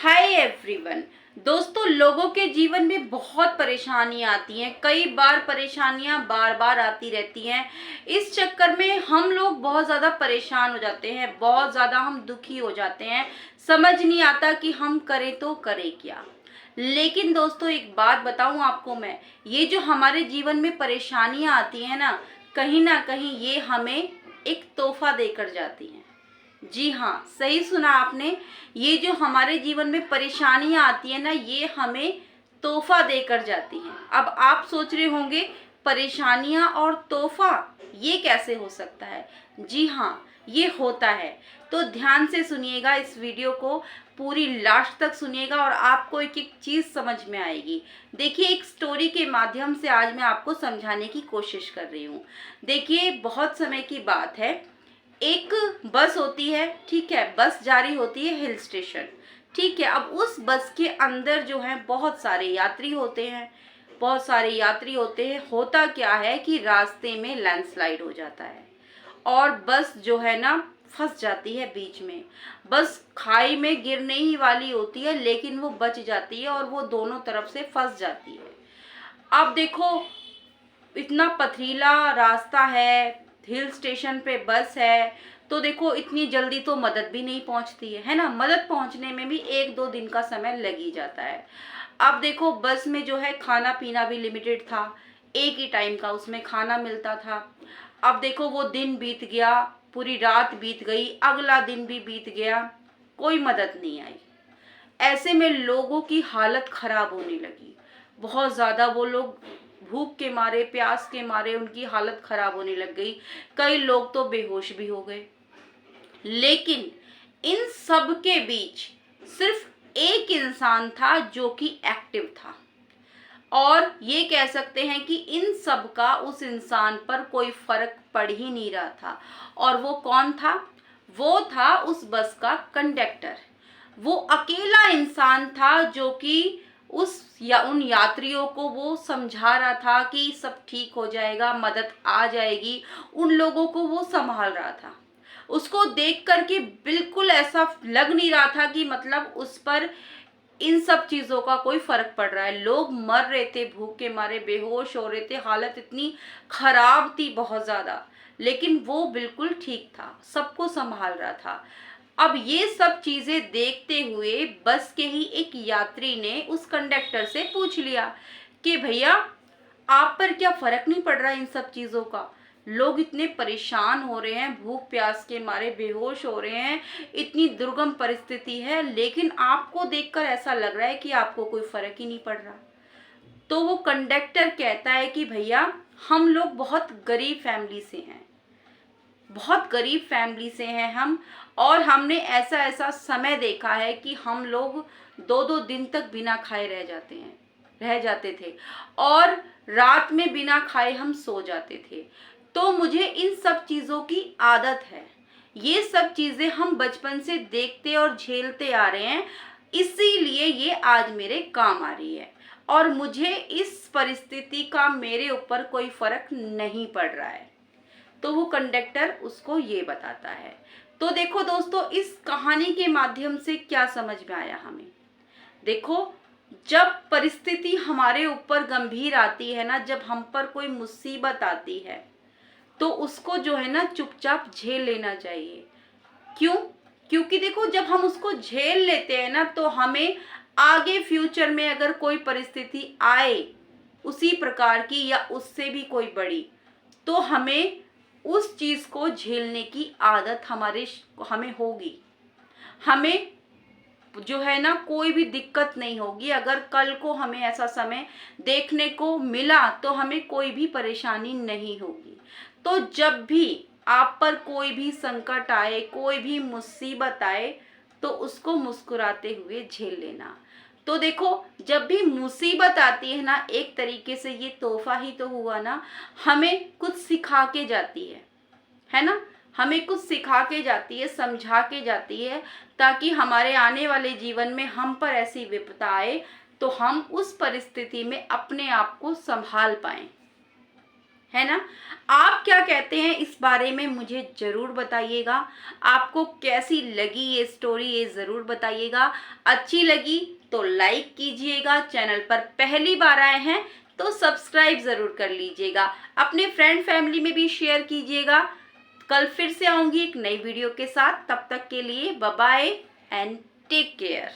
Hi everyone. दोस्तों, लोगों के जीवन में बहुत परेशानियां आती हैं। कई बार परेशानियां बार बार आती रहती हैं। इस चक्कर में हम लोग बहुत ज़्यादा परेशान हो जाते हैं, बहुत ज़्यादा हम दुखी हो जाते हैं। समझ नहीं आता कि हम करें तो करें क्या। लेकिन दोस्तों, एक बात बताऊं आपको मैं, ये जो हमारे जीवन में परेशानियां आती हैं ना कहीं ये हमें एक तोहफा देकर जाती हैं। जी हाँ, सही सुना आपने। ये जो हमारे जीवन में परेशानियां आती है ना, ये हमें तोहफा देकर जाती हैं। अब आप सोच रहे होंगे, परेशानियां और तोहफा ये कैसे हो सकता है। जी हाँ, ये होता है। तो ध्यान से सुनिएगा इस वीडियो को, पूरी लास्ट तक सुनिएगा और आपको एक एक चीज़ समझ में आएगी। देखिए, एक स्टोरी के माध्यम से आज मैं आपको समझाने की कोशिश कर रही हूँ। देखिए, बहुत समय की बात है, एक बस होती है, ठीक है। बस जा रही होती है हिल स्टेशन, ठीक है। अब उस बस के अंदर जो है बहुत सारे यात्री होते हैं, होता क्या है कि रास्ते में लैंडस्लाइड हो जाता है और बस जो है ना फंस जाती है बीच में। बस खाई में गिरने ही वाली होती है, लेकिन वो बच जाती है और वो दोनों तरफ से फंस जाती है। अब देखो, इतना पथरीला रास्ता है, हिल स्टेशन पे बस है, तो देखो इतनी जल्दी तो मदद भी नहीं पहुंचती है ना। मदद पहुंचने में भी 1-2 दिन का समय लग ही जाता है। अब देखो, बस में जो है खाना पीना भी लिमिटेड था, एक ही टाइम का उसमें खाना मिलता था। अब देखो, वो दिन बीत गया, पूरी रात बीत गई, अगला दिन भी बीत गया, कोई मदद नहीं आई। ऐसे में लोगों की हालत खराब होने लगी। बहुत ज़्यादा वो लोग भूख के मारे, प्यास के मारे उनकी हालत खराब होने लग गई। कई लोग तो बेहोश भी हो गए। लेकिन इन सब के बीच सिर्फ एक इंसान था जो कि एक्टिव था, और ये कह सकते हैं कि इन सब का उस इंसान पर कोई फर्क पड़ ही नहीं रहा था। और वो कौन था? वो था उस बस का कंडक्टर। वो अकेला इंसान था जो कि उन यात्रियों को वो समझा रहा था कि सब ठीक हो जाएगा, मदद आ जाएगी। उन लोगों को वो संभाल रहा था। उसको देख कर के बिल्कुल ऐसा लग नहीं रहा था कि मतलब उस पर इन सब चीज़ों का कोई फर्क पड़ रहा है। लोग मर रहे थे, भूख के मारे बेहोश हो रहे थे, हालत इतनी खराब थी बहुत ज़्यादा, लेकिन वो बिल्कुल ठीक था, सबको संभाल रहा था। अब ये सब चीज़ें देखते हुए बस के ही एक यात्री ने उस कंडक्टर से पूछ लिया कि भैया, आप पर क्या फर्क नहीं पड़ रहा इन सब चीज़ों का? लोग इतने परेशान हो रहे हैं, भूख प्यास के मारे बेहोश हो रहे हैं, इतनी दुर्गम परिस्थिति है, लेकिन आपको देखकर ऐसा लग रहा है कि आपको कोई फर्क ही नहीं पड़ रहा। तो वो कंडक्टर कहता है कि भैया, हम लोग बहुत गरीब फैमिली से हैं, हम, और हमने ऐसा ऐसा समय देखा है कि हम लोग 2-2 दिन तक बिना खाए रह जाते थे, और रात में बिना खाए हम सो जाते थे। तो मुझे इन सब चीज़ों की आदत है। ये सब चीज़ें हम बचपन से देखते और झेलते आ रहे हैं, इसीलिए ये आज मेरे काम आ रही है, और मुझे इस परिस्थिति का मेरे ऊपर कोई फर्क नहीं पड़ रहा है। तो वो कंडक्टर उसको ये बताता है। तो देखो दोस्तों, इस कहानी के माध्यम से क्या समझ में आया हमें? देखो, जब परिस्थिति हमारे ऊपर गंभीर आती है ना, जब हम पर कोई मुसीबत आती है, तो उसको जो है ना चुपचाप झेल लेना चाहिए। क्यों? क्योंकि देखो, जब हम उसको झेल लेते हैं ना, तो हमें आगे फ्यूचर में अगर कोई परिस्थिति आए उसी प्रकार की या उससे भी कोई बड़ी, तो हमें उस चीज़ को झेलने की आदत हमें होगी। हमें जो है ना कोई भी दिक्कत नहीं होगी। अगर कल को हमें ऐसा समय देखने को मिला तो हमें कोई भी परेशानी नहीं होगी। तो जब भी आप पर कोई भी संकट आए, कोई भी मुसीबत आए, तो उसको मुस्कुराते हुए झेल लेना। तो देखो, जब भी मुसीबत आती है ना, एक तरीके से ये तोहफा ही तो हुआ ना, हमें कुछ सिखा के जाती है ना। हमें कुछ सिखा के जाती है, समझा के जाती है, ताकि हमारे आने वाले जीवन में हम पर ऐसी विपदा आए तो हम उस परिस्थिति में अपने आप को संभाल पाएं, है ना। आप क्या कहते हैं इस बारे में मुझे ज़रूर बताइएगा। आपको कैसी लगी ये स्टोरी ये ज़रूर बताइएगा। अच्छी लगी तो लाइक कीजिएगा, चैनल पर पहली बार आए हैं तो सब्सक्राइब ज़रूर कर लीजिएगा, अपने फ्रेंड फैमिली में भी शेयर कीजिएगा। कल फिर से आऊँगी एक नई वीडियो के साथ, तब तक के लिए bye bye and take care.